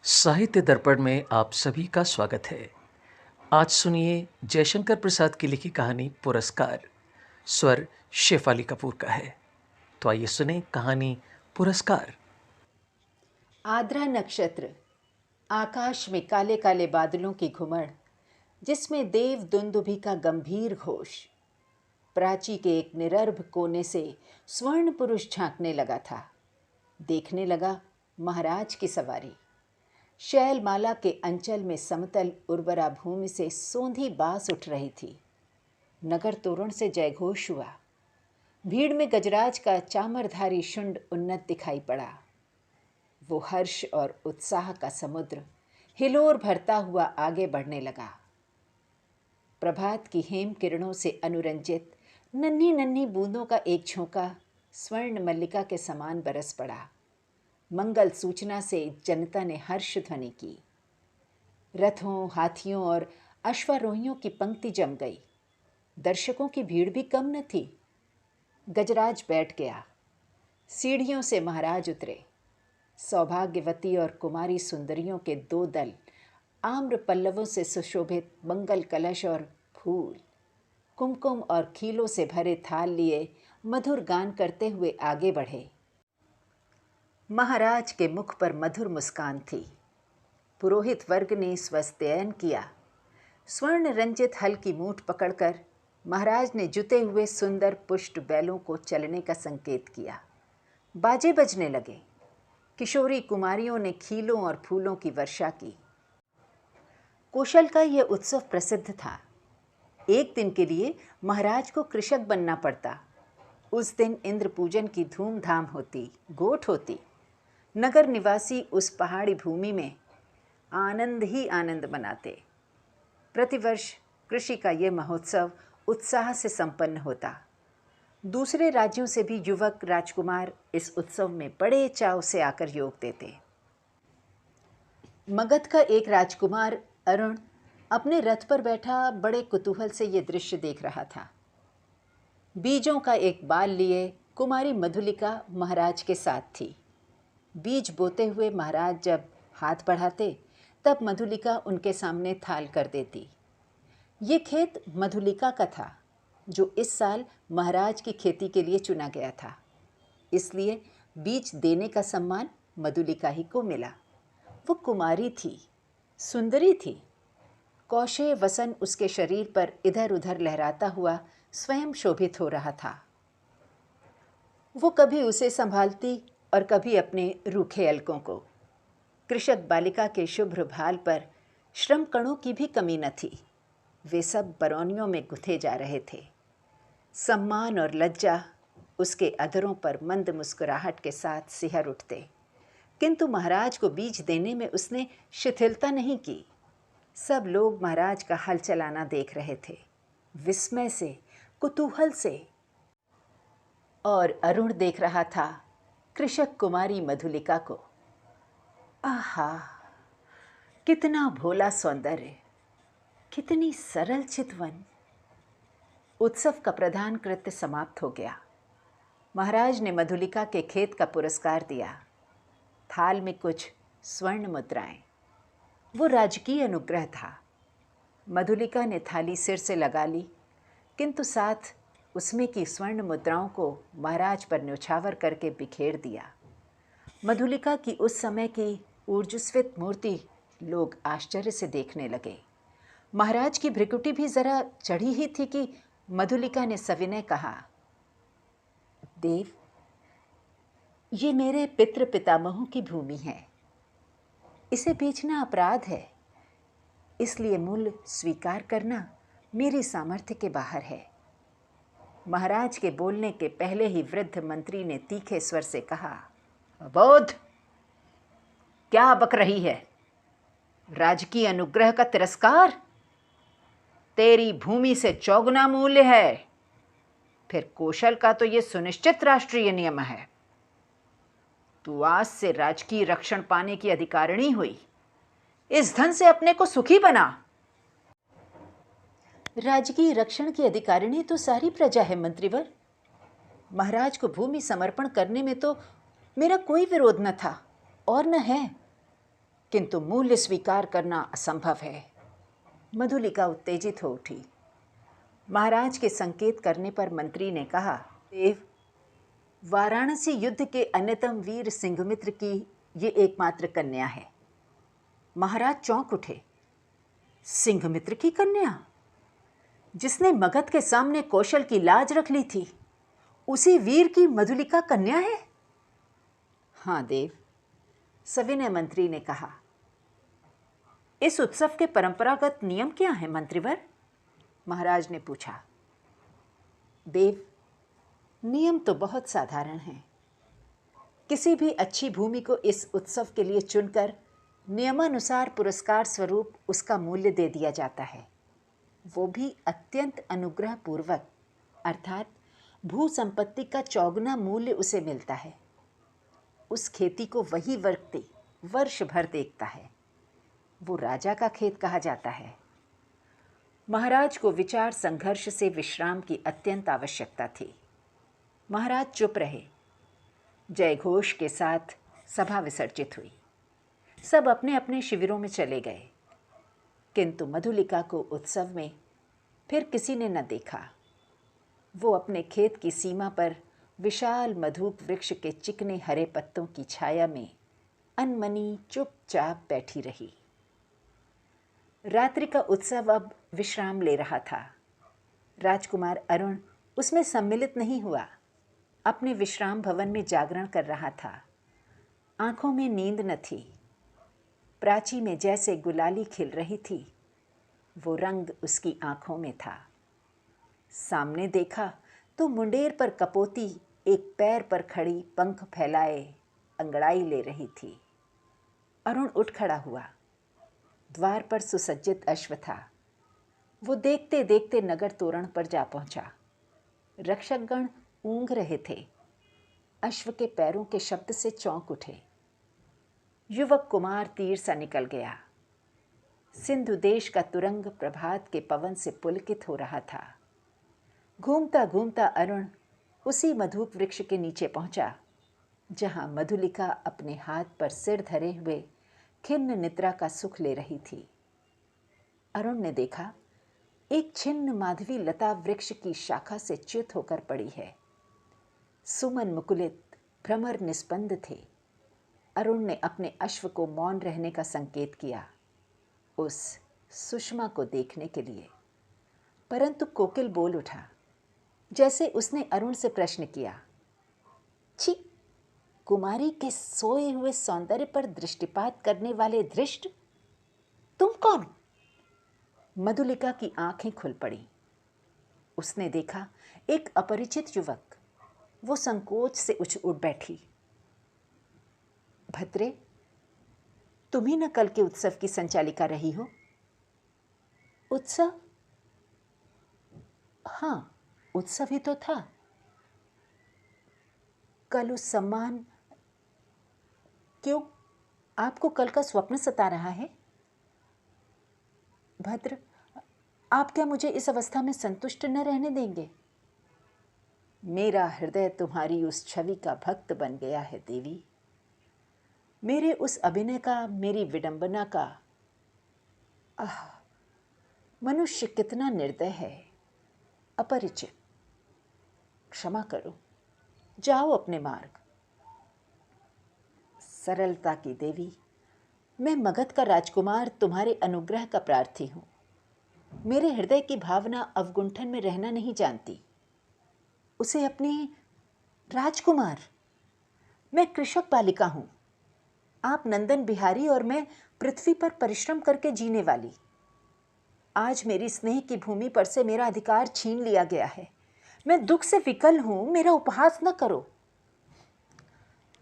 साहित्य दर्पण में आप सभी का स्वागत है। आज सुनिए जयशंकर प्रसाद की लिखी कहानी पुरस्कार। स्वर शेफाली कपूर का है। तो आइए सुने कहानी पुरस्कार। आद्रा नक्षत्र। आकाश में काले काले बादलों की घुमड़, जिसमें देव दुंदुभि का गंभीर घोष। प्राची के एक निरर्भ कोने से स्वर्ण पुरुष झांकने लगा था। देखने लगा महाराज की सवारी। शैलमाला के अंचल में समतल उर्वरा भूमि से सोंधी बास उठ रही थी। नगर तोरण से जयघोष हुआ। भीड़ में गजराज का चामरधारी शुंड उन्नत दिखाई पड़ा। वो हर्ष और उत्साह का समुद्र हिलोर भरता हुआ आगे बढ़ने लगा। प्रभात की हेम किरणों से अनुरंजित नन्ही नन्ही बूंदों का एक झोंका स्वर्ण मल्लिका के समान बरस पड़ा। मंगल सूचना से जनता ने हर्ष ध्वनि की। रथों, हाथियों और अश्वारोहियों की पंक्ति जम गई। दर्शकों की भीड़ भी कम न थी। गजराज बैठ गया। सीढ़ियों से महाराज उतरे। सौभाग्यवती और कुमारी सुंदरियों के दो दल आम्र पल्लवों से सुशोभित मंगल कलश और फूल, कुमकुम और खीलों से भरे थाल लिए मधुर गान करते हुए आगे बढ़े। महाराज के मुख पर मधुर मुस्कान थी। पुरोहित वर्ग ने स्वस्त्ययन किया। स्वर्ण रंजित हल की मूठ पकड़कर महाराज ने जुते हुए सुंदर पुष्ट बैलों को चलने का संकेत किया। बाजे बजने लगे। किशोरी कुमारियों ने खीलों और फूलों की वर्षा की। कौशल का यह उत्सव प्रसिद्ध था। एक दिन के लिए महाराज को कृषक बनना पड़ता। उस दिन इंद्र पूजन की धूमधाम होती, गोठ होती। नगर निवासी उस पहाड़ी भूमि में आनंद ही आनंद मनाते। प्रतिवर्ष कृषि का यह महोत्सव उत्साह से संपन्न होता। दूसरे राज्यों से भी युवक राजकुमार इस उत्सव में बड़े चाव से आकर योग देते। मगध का एक राजकुमार अरुण अपने रथ पर बैठा बड़े कुतूहल से यह दृश्य देख रहा था। बीजों का एक बाल लिए कुमारी मधुलिका महाराज के साथ थी। बीज बोते हुए महाराज जब हाथ बढ़ाते तब मधुलिका उनके सामने थाल कर देती। ये खेत मधुलिका का था, जो इस साल महाराज की खेती के लिए चुना गया था। इसलिए बीज देने का सम्मान मधुलिका ही को मिला। वो कुमारी थी, सुंदरी थी। कौशे वसन उसके शरीर पर इधर उधर लहराता हुआ स्वयं शोभित हो रहा था। वो कभी उसे संभालती और कभी अपने रूखे अलकों को। कृषक बालिका के शुभ्र भाल पर श्रम कणों की भी कमी न थी। वे सब बरौनियों में गुथे जा रहे थे। सम्मान और लज्जा उसके अधरों पर मंद मुस्कुराहट के साथ सिहर उठते। किंतु महाराज को बीज देने में उसने शिथिलता नहीं की। सब लोग महाराज का हल चलाना देख रहे थे, विस्मय से, कुतूहल से। और अरुण देख रहा था कृषक कुमारी मधुलिका को। आहा, कितना भोला सौंदर्य, कितनी सरल चितवन। उत्सव का प्रधान कृत्य समाप्त हो गया। महाराज ने मधुलिका के खेत का पुरस्कार दिया। थाल में कुछ स्वर्ण मुद्राएं। वो राजकीय अनुग्रह था। मधुलिका ने थाली सिर से लगा ली, किंतु साथ उसमें की स्वर्ण मुद्राओं को महाराज पर न्यौछावर करके बिखेर दिया। मधुलिका की उस समय की ऊर्जस्वित मूर्ति लोग आश्चर्य से देखने लगे। महाराज की भ्रिकुटी भी जरा चढ़ी ही थी कि मधुलिका ने सविनय कहा, देव, ये मेरे पितृ पितामहों की भूमि है। इसे बेचना अपराध है, इसलिए मूल्य स्वीकार करना मेरी सामर्थ्य के बाहर है। महाराज के बोलने के पहले ही वृद्ध मंत्री ने तीखे स्वर से कहा, अबोध, क्या बक रही है? राजकीय अनुग्रह का तिरस्कार? तेरी भूमि से चौगुना मूल्य है। फिर कौशल का तो यह सुनिश्चित राष्ट्रीय नियम है। तू आज से राजकीय रक्षण पाने की अधिकारिणी हुई। इस धन से अपने को सुखी बना। राजकीय रक्षण की अधिकारिणी तो सारी प्रजा है मंत्रीवर। महाराज को भूमि समर्पण करने में तो मेरा कोई विरोध न था और न है। किंतु मूल्य स्वीकार करना असंभव है। मधुलिका उत्तेजित हो उठी। महाराज के संकेत करने पर मंत्री ने कहा, देव, वाराणसी युद्ध के अन्यतम वीर सिंघमित्र की ये एकमात्र कन्या है। महाराज चौंक उठे। सिंघमित्र की कन्या, जिसने मगध के सामने कौशल की लाज रख ली थी, उसी वीर की मधुलिका कन्या है? हाँ देव, सविनय मंत्री ने कहा। इस उत्सव के परंपरागत नियम क्या हैं मंत्रीवर? महाराज ने पूछा। देव, नियम तो बहुत साधारण हैं। किसी भी अच्छी भूमि को इस उत्सव के लिए चुनकर नियमानुसार पुरस्कार स्वरूप उसका मूल्य दे दिया जाता है, वो भी अत्यंत अनुग्रहपूर्वक, अर्थात भू संपत्ति का चौगुना मूल्य उसे मिलता है। उस खेती को वही व्यक्ति वर्ष भर देखता है, वो राजा का खेत कहा जाता है। महाराज को विचार संघर्ष से विश्राम की अत्यंत आवश्यकता थी। महाराज चुप रहे। जय घोष के साथ सभा विसर्जित हुई। सब अपने अपने शिविरों में चले गए, किंतु मधुलिका को उत्सव में फिर किसी ने न देखा। वो अपने खेत की सीमा पर विशाल मधुप वृक्ष के चिकने हरे पत्तों की छाया में अनमनी चुपचाप बैठी रही। रात्रि का उत्सव अब विश्राम ले रहा था। राजकुमार अरुण उसमें सम्मिलित नहीं हुआ, अपने विश्राम भवन में जागरण कर रहा था। आंखों में नींद न थी। प्राची में जैसे गुलाली खिल रही थी, वो रंग उसकी आंखों में था। सामने देखा तो मुंडेर पर कपोती एक पैर पर खड़ी, पंख फैलाए अंगड़ाई ले रही थी। अरुण उठ खड़ा हुआ। द्वार पर सुसज्जित अश्व था। वो देखते देखते नगर तोरण पर जा पहुंचा। रक्षकगण ऊँघ रहे थे। अश्व के पैरों के शब्द से चौंक उठे। युवक कुमार तीर सा निकल गया। सिंधु देश का तुरंग प्रभात के पवन से पुलकित हो रहा था। घूमता घूमता अरुण उसी मधुप वृक्ष के नीचे पहुंचा, जहां मधुलिका अपने हाथ पर सिर धरे हुए खिन्न निद्रा का सुख ले रही थी। अरुण ने देखा, एक छिन्न माधवी लता वृक्ष की शाखा से च्युत होकर पड़ी है। सुमन मुकुलित, भ्रमर निस्पंद थे। अरुण ने अपने अश्व को मौन रहने का संकेत किया, उस सुषमा को देखने के लिए। परंतु कोकिल बोल उठा, जैसे उसने अरुण से प्रश्न किया, छी, कुमारी के सोए हुए सौंदर्य पर दृष्टिपात करने वाले धृष्ट, तुम कौन? मधुलिका की आंखें खुल पड़ी। उसने देखा एक अपरिचित युवक। वो संकोच से उठ बैठी। भद्रे, तुम ही न कल के उत्सव की संचालिका रही हो? उत्सव? हाँ, उत्सव ही तो था। कल उस सम्मान, क्यों, आपको कल का स्वप्न सता रहा है? भद्र, आप क्या मुझे इस अवस्था में संतुष्ट न रहने देंगे? मेरा हृदय तुम्हारी उस छवि का भक्त बन गया है देवी। मेरे उस अभिनय का, मेरी विडंबना का। आह, मनुष्य कितना निर्दय है, अपरिचित। क्षमा करो, जाओ अपने मार्ग। सरलता की देवी, मैं मगध का राजकुमार तुम्हारे अनुग्रह का प्रार्थी हूँ। मेरे हृदय की भावना अवगुंठन में रहना नहीं जानती। उसे अपनी राजकुमार, मैं कृषक बालिका हूँ, आप नंदन बिहारी और मैं पृथ्वी पर परिश्रम करके जीने वाली। आज मेरी स्नेह की भूमि पर से मेरा अधिकार छीन लिया गया है। मैं दुख से विकल हूँ, मेरा उपहास न करो।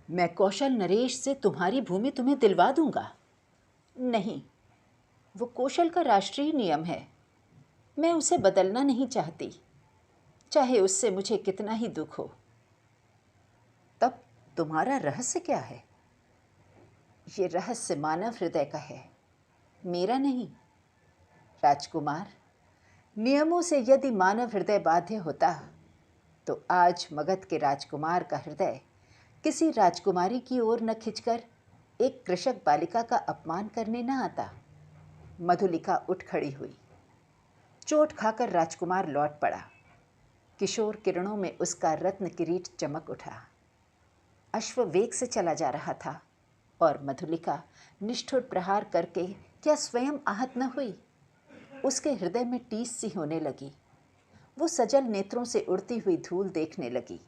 मैं कौशल नरेश से तुम्हारी भूमि तुम्हें दिलवा दूंगा। नहीं, वो कौशल का राष्ट्रीय नियम है। मैं उसे बदलना नहीं चाहती, चाहे उससे मुझे कितना ही दुख हो। तब तुम्हारा रहस्य क्या है? ये रहस्य मानव हृदय का है, मेरा नहीं। राजकुमार, नियमों से यदि मानव हृदय बाध्य होता तो आज मगध के राजकुमार का हृदय किसी राजकुमारी की ओर न खिंचकर एक कृषक बालिका का अपमान करने न आता। मधुलिका उठ खड़ी हुई। चोट खाकर राजकुमार लौट पड़ा। किशोर किरणों में उसका रत्न किरीट चमक उठा। अश्व वेग से चला जा रहा था और मधुलिका निष्ठुर प्रहार करके क्या स्वयं आहत न हुई। उसके हृदय में टीस सी होने लगी। वो सजल नेत्रों से उड़ती हुई धूल देखने लगी।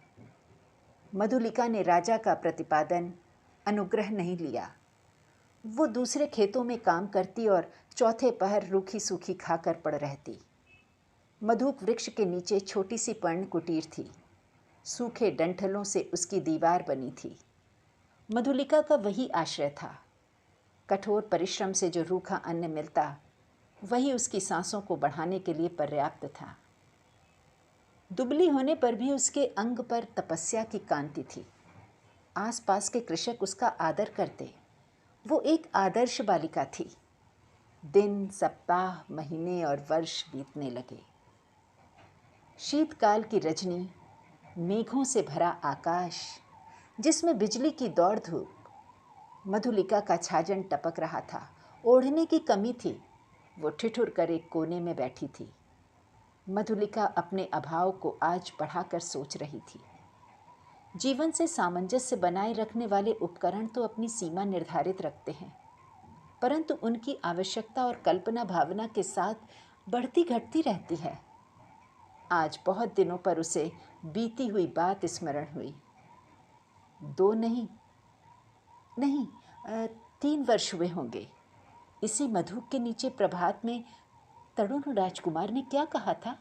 मधुलिका ने राजा का प्रतिपादन अनुग्रह नहीं लिया। वो दूसरे खेतों में काम करती और चौथे पहर रूखी सूखी खाकर पड़ रहती। मधुप वृक्ष के नीचे छोटी सी पर्ण कुटीर थी। सूखे डंठलों से उसकी दीवार बनी थी। मधुलिका का वही आश्रय था। कठोर परिश्रम से जो रूखा अन्न मिलता, वही उसकी सांसों को बढ़ाने के लिए पर्याप्त था। दुबली होने पर भी उसके अंग पर तपस्या की कांति थी। आसपास के कृषक उसका आदर करते। वो एक आदर्श बालिका थी। दिन, सप्ताह, महीने और वर्ष बीतने लगे। शीतकाल की रजनी, मेघों से भरा आकाश जिसमें बिजली की दौड़ धूप। मधुलिका का छाजन टपक रहा था। ओढ़ने की कमी थी। वो ठिठुर कर एक कोने में बैठी थी। मधुलिका अपने अभाव को आज बढ़ाकर सोच रही थी। जीवन से सामंजस्य बनाए रखने वाले उपकरण तो अपनी सीमा निर्धारित रखते हैं, परंतु उनकी आवश्यकता और कल्पना भावना के साथ बढ़ती घटती रहती है। आज बहुत दिनों पर उसे बीती हुई बात स्मरण हुई। 2 नहीं, 3 वर्ष हुए होंगे। इसी मधुक के नीचे प्रभात में तरुण राजकुमार ने क्या कहा था?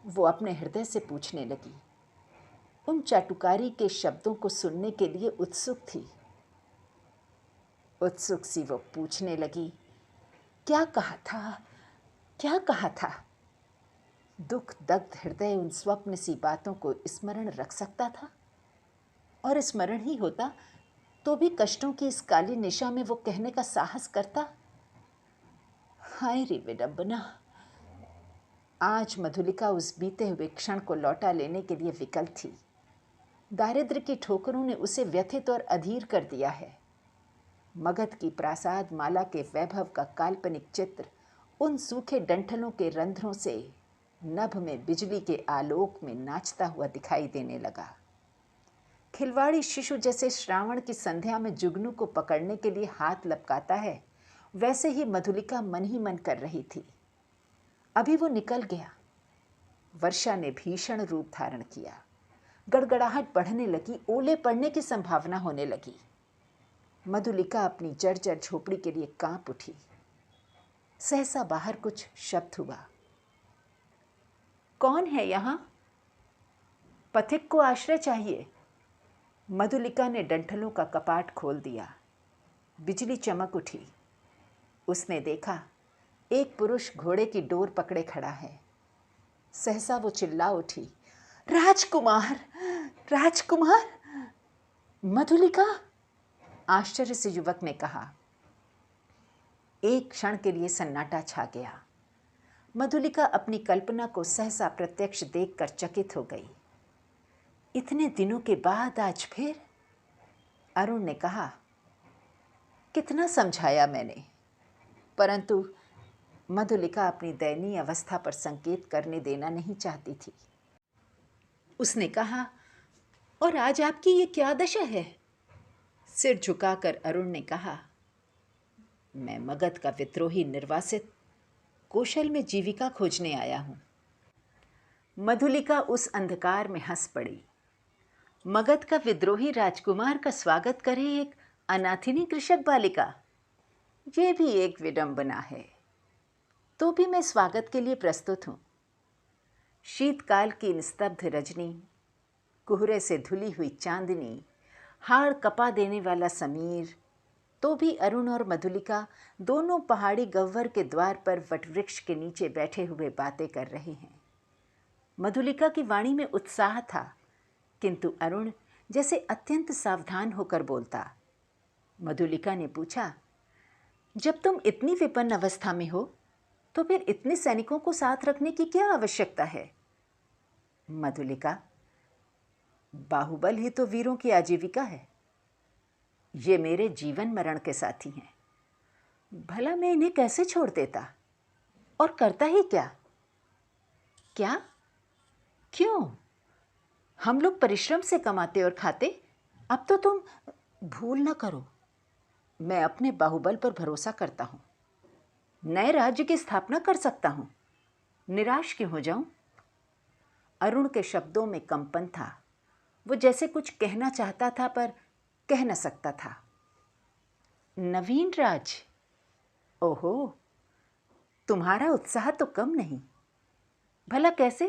वो अपने हृदय से पूछने लगी। उन चाटुकारी के शब्दों को सुनने के लिए उत्सुक थी। उत्सुक सी वो पूछने लगी, क्या कहा था? क्या कहा था? दुख दग्ध हृदय उन स्वप्न सी बातों को स्मरण रख सकता था? और स्मरण ही होता तो भी कष्टों की इस काली निशा में वो कहने का साहस करता? हाय रे विडंबना! आज मधुलिका उस बीते हुए क्षण को लौटा लेने के लिए विकल थी। दारिद्र्य की ठोकरों ने उसे व्यथित और अधीर कर दिया है। मगध की प्रासाद माला के वैभव का काल्पनिक चित्र उन सूखे डंठलों के रंध्रों से नभ में बिजली के आलोक में नाचता हुआ दिखाई देने लगा। खिलवाड़ी शिशु जैसे श्रावण की संध्या में जुगनू को पकड़ने के लिए हाथ लपकाता है, वैसे ही मधुलिका मन ही मन कर रही थी। अभी वो निकल गया। वर्षा ने भीषण रूप धारण किया। गड़गड़ाहट बढ़ने लगी। ओले पड़ने की संभावना होने लगी। मधुलिका अपनी जर्जर झोपड़ी के लिए कांप उठी। सहसा बाहर कुछ शब्द हुआ। कौन है यहाँ? पथिक को आश्रय चाहिए। मधुलिका ने डंठलों का कपाट खोल दिया। बिजली चमक उठी। उसने देखा एक पुरुष घोड़े की डोर पकड़े खड़ा है। सहसा वो चिल्ला उठी, राजकुमार! राजकुमार! मधुलिका! आश्चर्य से युवक ने कहा। एक क्षण के लिए सन्नाटा छा गया। मधुलिका अपनी कल्पना को सहसा प्रत्यक्ष देखकर चकित हो गई। इतने दिनों के बाद आज फिर? अरुण ने कहा। कितना समझाया मैंने, परंतु मधुलिका अपनी दयनीय अवस्था पर संकेत करने देना नहीं चाहती थी। उसने कहा, और आज आपकी ये क्या दशा है? सिर झुकाकर अरुण ने कहा, मैं मगध का विद्रोही निर्वासित कौशल में जीविका खोजने आया हूं। मधुलिका उस अंधकार में हंस पड़ी। मगध का विद्रोही राजकुमार का स्वागत करे एक अनाथिनी कृषक बालिका, ये भी एक विडंबना है। तो भी मैं स्वागत के लिए प्रस्तुत हूं। शीतकाल की निस्तब्ध रजनी, कोहरे से धुली हुई चांदनी, हाड़ कपा देने वाला समीर, तो भी अरुण और मधुलिका दोनों पहाड़ी गह्वर के द्वार पर वटवृक्ष के नीचे बैठे हुए बातें कर रहे हैं। मधुलिका की वाणी में उत्साह था, किंतु अरुण जैसे अत्यंत सावधान होकर बोलता। मधुलिका ने पूछा, जब तुम इतनी विपन्न अवस्था में हो तो फिर इतने सैनिकों को साथ रखने की क्या आवश्यकता है? मधुलिका, बाहुबल ही तो वीरों की आजीविका है। ये मेरे जीवन मरण के साथी हैं। भला मैं इन्हें कैसे छोड़ देता? और करता ही क्या? क्या? क्यों? हम लोग परिश्रम से कमाते और खाते। अब तो तुम भूल न करो, मैं अपने बाहुबल पर भरोसा करता हूँ। नए राज्य की स्थापना कर सकता हूँ। निराश क्यों हो जाऊं? अरुण के शब्दों में कंपन था। वो जैसे कुछ कहना चाहता था पर कह न सकता था। नवीन राज? ओहो, तुम्हारा उत्साह तो कम नहीं। भला कैसे?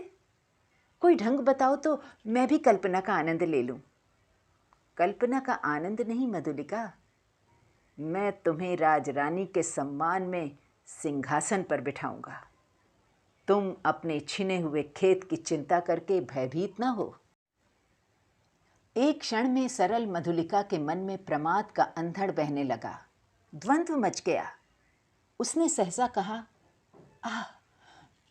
कोई ढंग बताओ तो मैं भी कल्पना का आनंद ले लूं। कल्पना का आनंद नहीं मधुलिका, मैं तुम्हें राजरानी के सम्मान में सिंहासन पर बिठाऊंगा। तुम अपने छिने हुए खेत की चिंता करके भयभीत ना हो। एक क्षण में सरल मधुलिका के मन में प्रमाद का अंधड़ बहने लगा। द्वंद्व मच गया। उसने सहसा कहा, आह,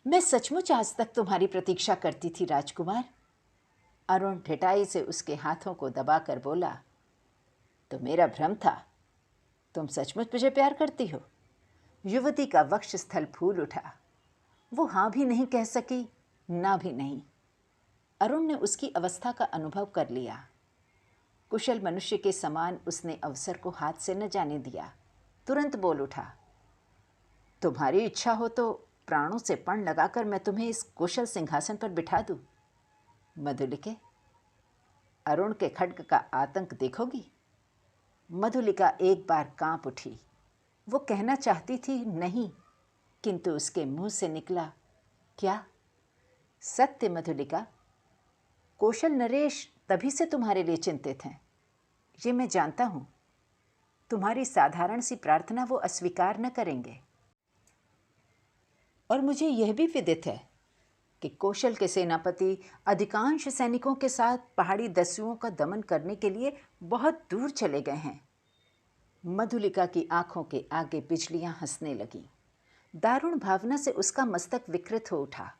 मैं सचमुच आज तक तुम्हारी प्रतीक्षा करती थी राजकुमार। अरुण ठिठाई से उसके हाथों को दबाकर बोला, तो मेरा भ्रम था। तुम सचमुच मुझे प्यार करती हो? युवती का वक्ष स्थल फूल उठा। वो हाँ भी नहीं कह सकी, ना भी नहीं। अरुण ने उसकी अवस्था का अनुभव कर लिया। कुशल मनुष्य के समान उसने अवसर को हाथ से न जाने दिया। तुरंत बोल उठा, तुम्हारी इच्छा हो तो प्राणों से पण लगाकर मैं तुम्हें इस कुशल सिंहासन पर बिठा दूं। मधुलिके, अरुण के खड्ग का आतंक देखोगी? मधुलिका एक बार कांप उठी। वो कहना चाहती थी नहीं, किंतु उसके मुंह से निकला, क्या? सत्य मधुलिका, कौशल नरेश तभी से तुम्हारे लिए चिंतित हैं। ये मैं जानता हूं। तुम्हारी साधारण सी प्रार्थना वो अस्वीकार न करेंगे। और मुझे यह भी विदित है कि कौशल के सेनापति अधिकांश सैनिकों के साथ पहाड़ी दस्युओं का दमन करने के लिए बहुत दूर चले गए हैं। मधुलिका की आंखों के आगे बिजलियां हंसने लगीं। दारुण भावना से उसका मस्तक विकृत हो उठा।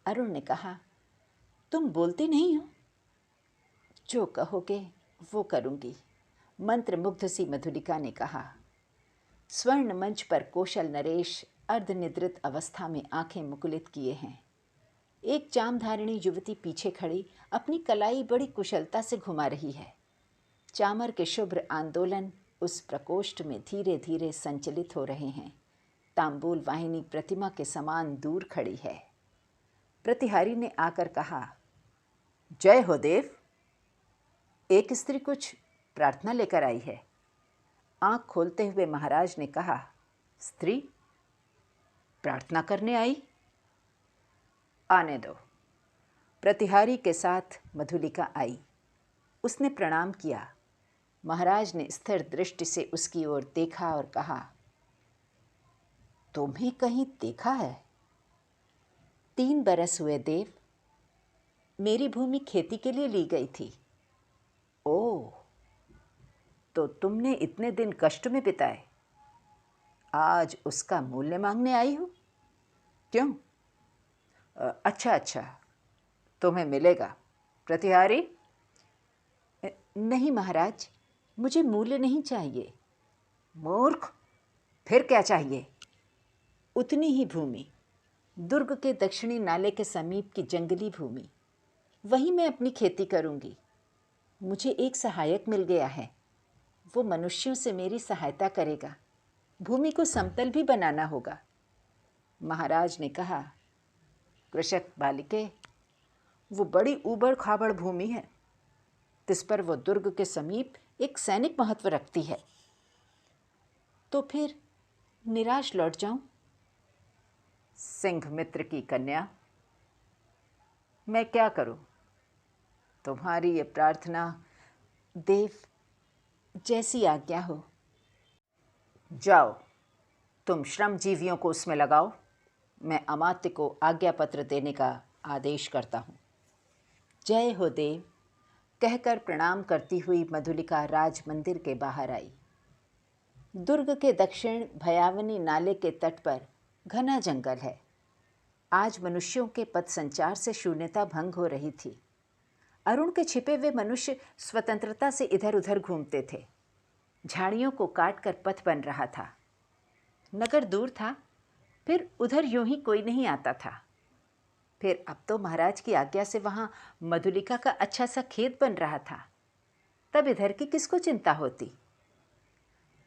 अरुण ने कहा, तुम बोलती नहीं हो? जो कहोगे वो करूंगी, मंत्रमुग्ध सी मधुलिका ने कहा। स्वर्ण मंच पर कौशल नरेश अर्धनिद्रित अवस्था में आंखें मुकुलित किए हैं। एक चामधारिणी युवती पीछे खड़ी अपनी कलाई बड़ी कुशलता से घुमा रही है। चामर के शुभ्र आंदोलन उस प्रकोष्ठ में धीरे धीरे संचलित हो रहे हैं। तांबूल वाहिनी प्रतिमा के समान दूर खड़ी है। प्रतिहारी ने आकर कहा, जय हो देव। एक स्त्री कुछ प्रार्थना लेकर आई है। आंख खोलते हुए महाराज ने कहा, स्त्री प्रार्थना करने आई? आने दो। प्रतिहारी के साथ मधुलिका आई। उसने प्रणाम किया। महाराज ने स्थिर दृष्टि से उसकी ओर देखा और कहा, तुम्हें कहीं देखा है? 3 बरस हुए देव। मेरी भूमि खेती के लिए ली गई थी। ओह, तो तुमने इतने दिन कष्ट में बिताए, आज उसका मूल्य मांगने आई हो? क्यों? अच्छा, तुम्हें मिलेगा। प्रतिहारी? नहीं महाराज, मुझे मूल्य नहीं चाहिए। मूर्ख, फिर क्या चाहिए? उतनी ही भूमि, दुर्ग के दक्षिणी नाले के समीप की जंगली भूमि। वहीं मैं अपनी खेती करूंगी। मुझे एक सहायक मिल गया है। वो मनुष्यों से मेरी सहायता करेगा। भूमि को समतल भी बनाना होगा। महाराज ने कहा, कृषक बालिके, वो बड़ी ऊबड़ खाबड़ भूमि है। तिस पर वो दुर्ग के समीप एक सैनिक महत्व रखती है। तो फिर निराश लौट जाऊं? सिंह मित्र की कन्या, मैं क्या करूं? तुम्हारी ये प्रार्थना देव, जैसी आज्ञा हो। जाओ, तुम श्रमजीवियों को उसमें लगाओ। मैं अमात्य को आज्ञा पत्र देने का आदेश करता हूँ। जय हो देव कहकर प्रणाम करती हुई मधुलिका राज मंदिर के बाहर आई। दुर्ग के दक्षिण भयावनी नाले के तट पर घना जंगल है। आज मनुष्यों के पथ संचार से शून्यता भंग हो रही थी। अरुण के छिपे हुए मनुष्य स्वतंत्रता से इधर उधर घूमते थे। झाड़ियों को काटकर पथ बन रहा था। नगर दूर था, फिर उधर यूं ही कोई नहीं आता था। फिर अब तो महाराज की आज्ञा से वहाँ मधुलिका का अच्छा सा खेत बन रहा था। तब इधर की किसको चिंता होती।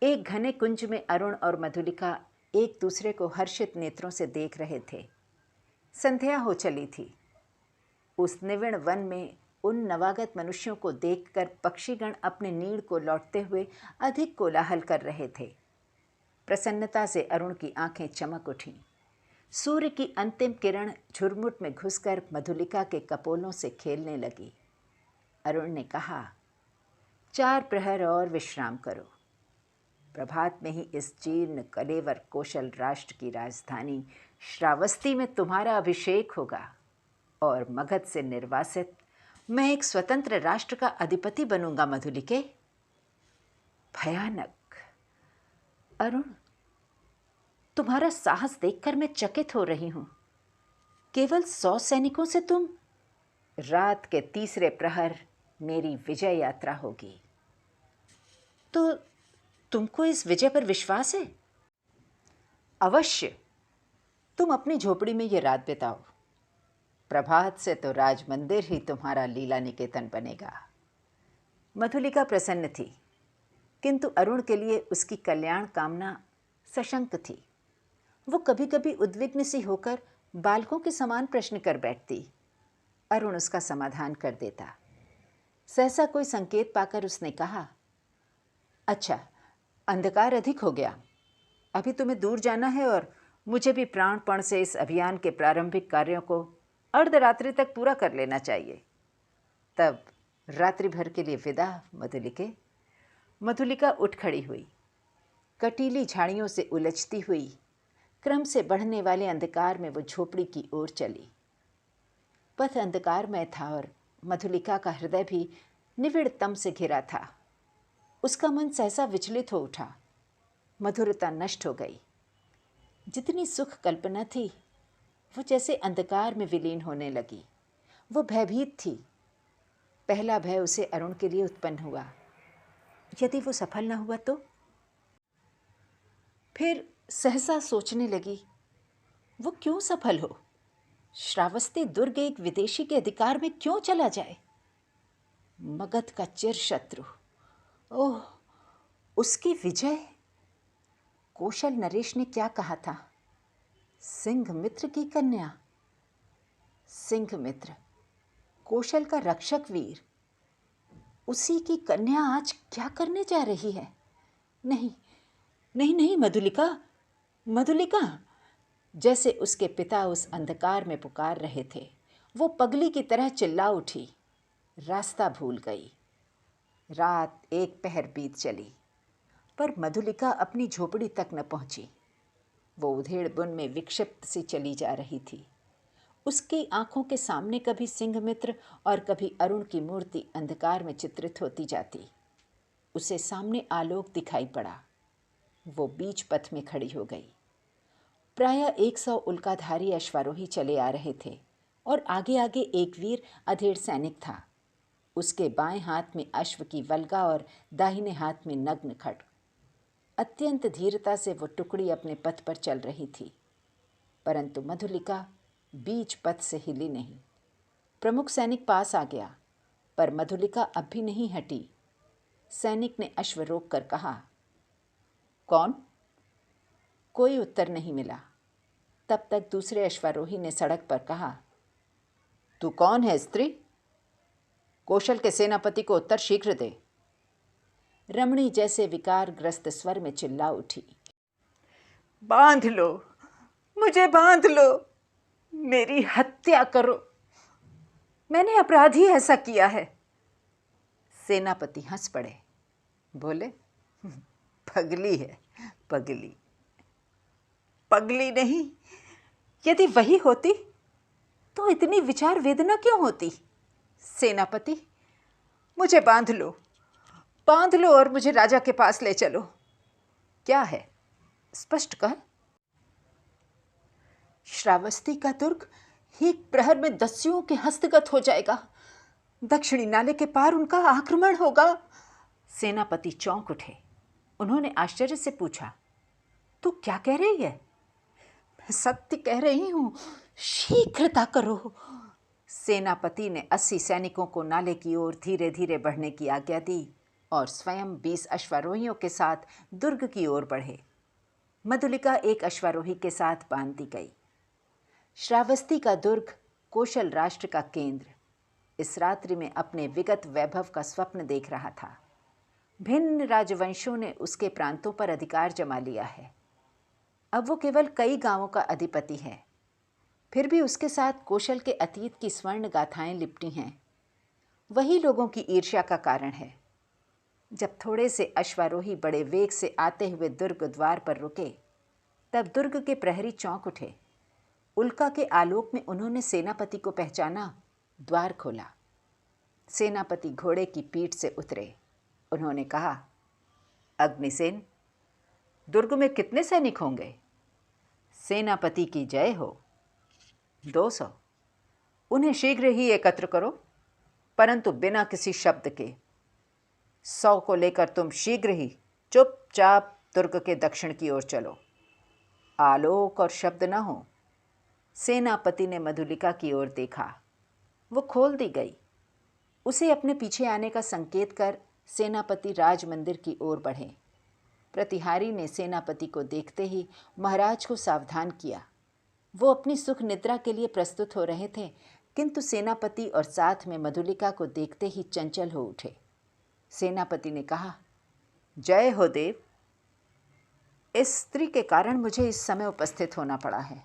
एक घने कुंज में अरुण और मधुलिका एक दूसरे को हर्षित नेत्रों से देख रहे थे। संध्या हो चली थी। उस निविड़ वन में उन नवागत मनुष्यों को देखकर पक्षीगण अपने नीड़ को लौटते हुए अधिक कोलाहल कर रहे थे। प्रसन्नता से अरुण की आंखें चमक उठीं। सूर्य की अंतिम किरण झुरमुट में घुसकर मधुलिका के कपोलों से खेलने लगी। अरुण ने कहा, 4 प्रहर और विश्राम करो। प्रभात में ही इस जीर्ण कलेवर कौशल राष्ट्र की राजधानी श्रावस्ती में तुम्हारा अभिषेक होगा और मगध से निर्वासित मैं एक स्वतंत्र राष्ट्र का अधिपति बनूंगा। मधुलिके, भयानक। अरुण, तुम्हारा साहस देखकर मैं चकित हो रही हूं। केवल 100 सैनिकों से तुम। रात के 3रे प्रहर मेरी विजय यात्रा होगी। तो तुमको इस विजय पर विश्वास है? अवश्य। तुम अपनी झोपड़ी में ये रात बिताओ। प्रभात से तो राज मंदिर ही तुम्हारा लीला निकेतन बनेगा। मधुलिका प्रसन्न थी, किंतु अरुण के लिए उसकी कल्याण कामना सशंक थी। वो कभी कभी उद्विग्न सी होकर बालकों के समान प्रश्न कर बैठती। अरुण उसका समाधान कर देता। सहसा कोई संकेत पाकर उसने कहा, अच्छा, अंधकार अधिक हो गया। अभी तुम्हें दूर जाना है और मुझे भी प्राणपण से इस अभियान के प्रारंभिक कार्यों को अर्धरात्रि तक पूरा कर लेना चाहिए। तब रात्रि भर के लिए विदा। मधुलिके। मधुलिका उठ खड़ी हुई। कटीली झाड़ियों से उलझती हुई क्रम से बढ़ने वाले अंधकार में वो झोपड़ी की ओर चली। पथ अंधकारमय था और मधुलिका का हृदय भी निविड़ तम से घिरा था। उसका मन सहसा विचलित हो उठा। मधुरता नष्ट हो गई। जितनी सुख कल्पना थी वो जैसे अंधकार में विलीन होने लगी। वो भयभीत थी। पहला भय उसे अरुण के लिए उत्पन्न हुआ। यदि वो सफल न हुआ तो? फिर सहसा सोचने लगी, वो क्यों सफल हो? श्रावस्ती दुर्ग एक विदेशी के अधिकार में क्यों चला जाए? मगध का चिर शत्रु, ओह, उसकी विजय। कौशल नरेश ने क्या कहा था? सिंह मित्र की कन्या। सिंह मित्र, कौशल का रक्षक वीर, उसी की कन्या आज क्या करने जा रही है? नहीं नहीं नहीं, मधुलिका, मधुलिका। जैसे उसके पिता उस अंधकार में पुकार रहे थे, वो पगली की तरह चिल्ला उठी। रास्ता भूल गई। रात 1 पहर बीत चली, पर मधुलिका अपनी झोपड़ी तक न पहुंची। वो उधेड़ बुन में विक्षिप्त सी चली जा रही थी। उसकी आंखों के सामने कभी सिंहमित्र और कभी अरुण की मूर्ति अंधकार में चित्रित होती जाती। उसे सामने आलोक दिखाई पड़ा। वो बीच पथ में खड़ी हो गई। प्रायः 100 उल्काधारी अश्वारोही चले आ रहे थे और आगे आगे एक वीर अधेड़ सैनिक था। उसके बाएं हाथ में अश्व की वल्गा और दाहिने हाथ में नग्न खड्ग। अत्यंत धीरता से वो टुकड़ी अपने पथ पर चल रही थी, परंतु मधुलिका बीच पथ से हिली नहीं। प्रमुख सैनिक पास आ गया, पर मधुलिका अब भी नहीं हटी। सैनिक ने अश्व रोक कर कहा, कौन? कोई उत्तर नहीं मिला। तब तक दूसरे अश्वारोही ने सड़क पर कहा, तू कौन है स्त्री? कौशल के सेनापति को उत्तर शीघ्र दे। रमणी जैसे विकारग्रस्त स्वर में चिल्ला उठी, बांध लो, मुझे बांध लो, मेरी हत्या करो, मैंने अपराधी ऐसा किया है। सेनापति हंस पड़े, बोले, पगली है, पगली। पगली नहीं, यदि वही होती तो इतनी विचार वेदना क्यों होती? सेनापति, मुझे बांध लो और मुझे राजा के पास ले चलो। क्या है, स्पष्ट कह। श्रावस्ती का दुर्ग एक प्रहर में दस्युओं के हस्तगत हो जाएगा। दक्षिणी नाले के पार उनका आक्रमण होगा। सेनापति चौंक उठे। उन्होंने आश्चर्य से पूछा, तू क्या कह रही है? मैं सत्य कह रही हूँ, शीघ्रता करो। सेनापति ने 80 सैनिकों को नाले की ओर धीरे धीरे बढ़ने की आज्ञा दी और स्वयं 20 अश्वारोहियों के साथ दुर्ग की ओर बढ़े। मधुलिका एक अश्वारोही के साथ बांध दी गई। श्रावस्ती का दुर्ग कौशल राष्ट्र का केंद्र इस रात्रि में अपने विगत वैभव का स्वप्न देख रहा था। भिन्न राजवंशों ने उसके प्रांतों पर अधिकार जमा लिया है। अब वो केवल कई गांवों का अधिपति है। फिर भी उसके साथ कौशल के अतीत की स्वर्ण गाथाएं लिपटी हैं। वही लोगों की ईर्ष्या का कारण है। जब थोड़े से अश्वारोही बड़े वेग से आते हुए दुर्ग द्वार पर रुके, तब दुर्ग के प्रहरी चौंक उठे। उल्का के आलोक में उन्होंने सेनापति को पहचाना, द्वार खोला। सेनापति घोड़े की पीठ से उतरे। उन्होंने कहा, अग्निसेन, दुर्ग में कितने सैनिक होंगे? सेनापति की जय हो। 200। उन्हें शीघ्र ही एकत्र करो, परंतु बिना किसी शब्द के। 100 को लेकर तुम शीघ्र ही चुपचाप दुर्ग के दक्षिण की ओर चलो। आलोक और शब्द न हो। सेनापति ने मधुलिका की ओर देखा। वो खोल दी गई। उसे अपने पीछे आने का संकेत कर सेनापति राज मंदिर की ओर बढ़े। प्रतिहारी ने सेनापति को देखते ही महाराज को सावधान किया। वो अपनी सुख निद्रा के लिए प्रस्तुत हो रहे थे, किंतु सेनापति और साथ में मधुलिका को देखते ही चंचल हो उठे। सेनापति ने कहा, जय हो देव। इस स्त्री के कारण मुझे इस समय उपस्थित होना पड़ा है।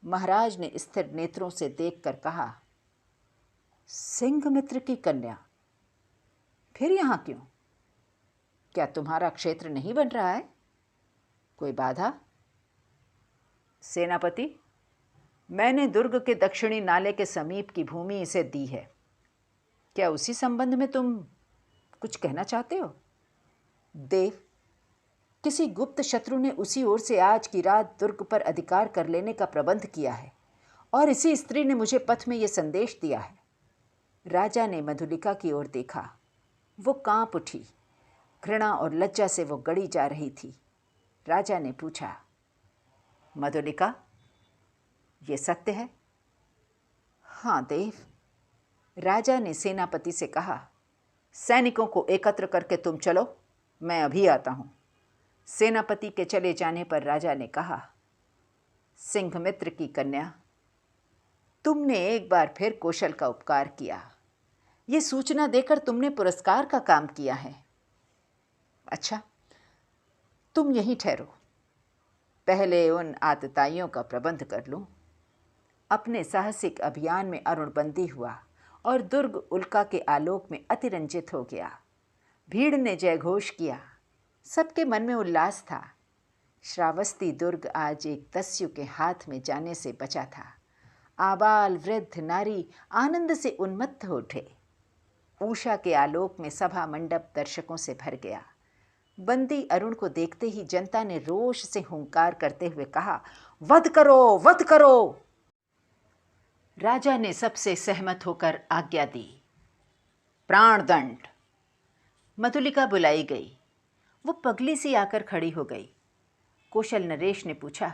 महाराज ने स्थिर नेत्रों से देखकर कहा, सिंहमित्र की कन्या, फिर यहाँ क्यों? क्या तुम्हारा क्षेत्र नहीं बन रहा है? कोई बाधा? सेनापति, मैंने दुर्ग के दक्षिणी नाले के समीप की भूमि इसे दी है। क्या उसी संबंध में तुम कुछ कहना चाहते हो? देव, किसी गुप्त शत्रु ने उसी ओर से आज की रात दुर्ग पर अधिकार कर लेने का प्रबंध किया है और इसी स्त्री ने मुझे पथ में यह संदेश दिया है। राजा ने मधुलिका की ओर देखा। वो कांप उठी। घृणा और लज्जा से वो गड़ी जा रही थी। राजा ने पूछा, मधुलिका, ये सत्य है? हाँ देव। राजा ने सेनापति से कहा, सैनिकों को एकत्र करके तुम चलो, मैं अभी आता हूँ। सेनापति के चले जाने पर राजा ने कहा, सिंहमित्र की कन्या, तुमने एक बार फिर कौशल का उपकार किया। ये सूचना देकर तुमने पुरस्कार का काम किया है। अच्छा, तुम यहीं ठहरो, पहले उन आतताइयों का प्रबंध कर लूं। अपने साहसिक अभियान में अरुणबंदी हुआ और दुर्ग उल्का के आलोक में अतिरंजित हो गया। भीड़ ने जयघोष किया। सबके मन में उल्लास था। श्रावस्ती दुर्ग आज एक दस्यु के हाथ में जाने से बचा था। आबाल वृद्ध नारी आनंद से उन्मत्त हो उठे। उषा के आलोक में सभा मंडप दर्शकों से भर गया। बंदी अरुण को देखते ही जनता ने रोष से हुंकार करते हुए कहा, वध करो, वध करो। राजा ने सबसे सहमत होकर आज्ञा दी। प्राणदंड। मधुलिका बुलाई गई। वो पगली सी आकर खड़ी हो गई। कौशल नरेश ने पूछा,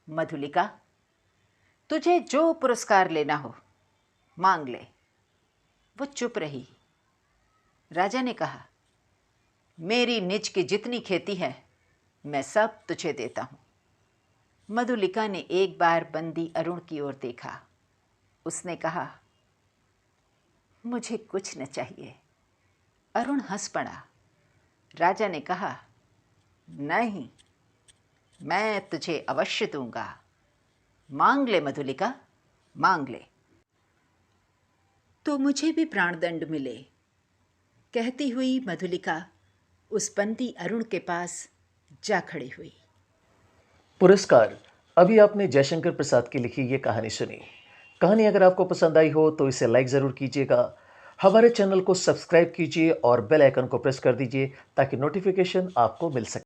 मधुलिका, तुझे जो पुरस्कार लेना हो मांग ले। वो चुप रही। राजा ने कहा, मेरी निज की जितनी खेती है मैं सब तुझे देता हूँ। मधुलिका ने एक बार बंदी अरुण की ओर देखा। उसने कहा, मुझे कुछ न चाहिए। अरुण हंस पड़ा। राजा ने कहा, नहीं, मैं तुझे अवश्य दूंगा। मांग ले मधुलिका, मांग ले। तो मुझे भी प्राणदंड मिले, कहती हुई मधुलिका उस बंदी अरुण के पास जा खड़ी हुई। पुरस्कार। अभी आपने जयशंकर प्रसाद की लिखी ये कहानी सुनी। कहानी अगर आपको पसंद आई हो तो इसे लाइक ज़रूर कीजिएगा। हमारे चैनल को सब्सक्राइब कीजिए और बेल आइकन को प्रेस कर दीजिए ताकि नोटिफिकेशन आपको मिल सके।